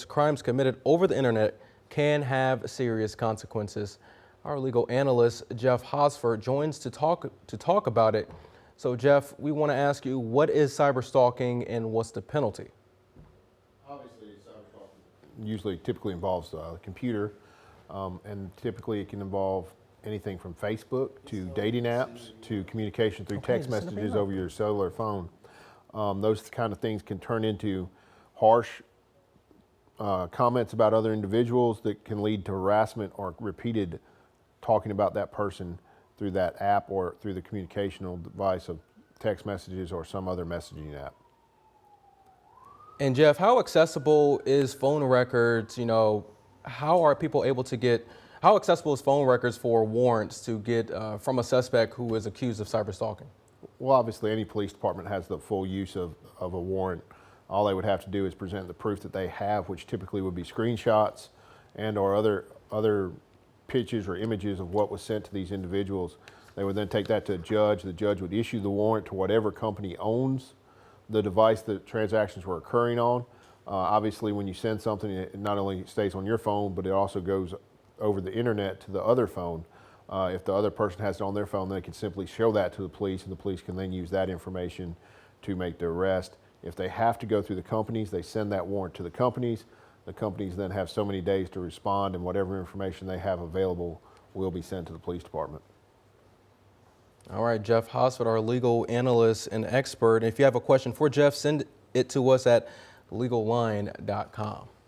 Crimes committed over the internet can have serious consequences. Our legal analyst, Jeff Hosford, joins to talk about it. So, Jeff, we want to ask you, what is cyber stalking and what's the penalty? Obviously, cyber stalking typically involves a computer, and typically it can involve anything from Facebook to dating apps to communication through text messages over your cellular phone. Those kind of things can turn into harsh comments about other individuals that can lead to harassment or repeated talking about that person through that app or through the communicational device of text messages or some other messaging app. And Jeff, how accessible is phone records? How are people able to how accessible is phone records for warrants to get from a suspect who is accused of cyber stalking? Well, obviously any police department has the full use of a warrant. All they would have to do is present the proof that they have, which typically would be screenshots and or other pictures or images of what was sent to these individuals. They would then take that to a judge. The judge would issue the warrant to whatever company owns the device that transactions were occurring on. Obviously, when you send something, it not only stays on your phone, but it also goes over the internet to the other phone. If the other person has it on their phone, they can simply show that to the police, and the police can then use that information to make the arrest. If they have to go through the companies, they send that warrant to the companies. The companies then have so many days to respond, and whatever information they have available will be sent to the police department. All right, Jeff Hosford, our legal analyst and expert. If you have a question for Jeff, send it to us at legalline.com.